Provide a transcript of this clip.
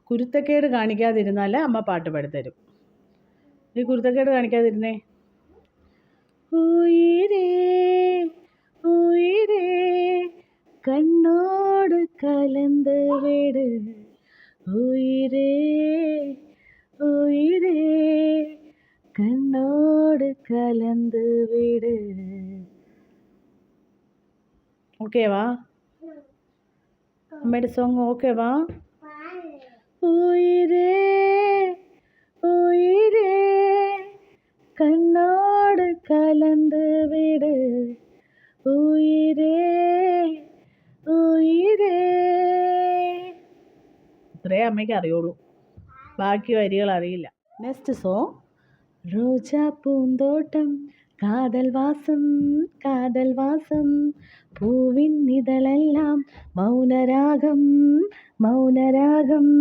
കുരുത്തക്കേട് കാണിക്കാതിരുന്നാൽ അമ്മ പാട്ട് പാടിത്തരും. നീ കുരുത്തക്കേട് കാണിക്കാതിരുന്നേ. ഉയിരേ ഉയിരേ കണ്ണോട് കലந்து വിട്, ഉയിരേ ഉയിരേ കണ്ണോട് കലந்து വിട്. ഓക്കേവാ? അമ്മയുടെ സോങ് ഓക്കേവാ? ഉയിരേ ഉയിരേ കണ്ണോട് കലந்து വിട്, ഉയിരേ ഉയിരേ. ഇത്രേ അമ്മയ്ക്ക് അറിയുള്ളൂ, ബാക്കി വരികൾ അറിയില്ല. Next song. ரோஜா பூந்தோட்டம் காதல் வாசம் காதல் வாசம், பூவின் இதழெல்லாம் மௌனராகம் மௌனராகம்.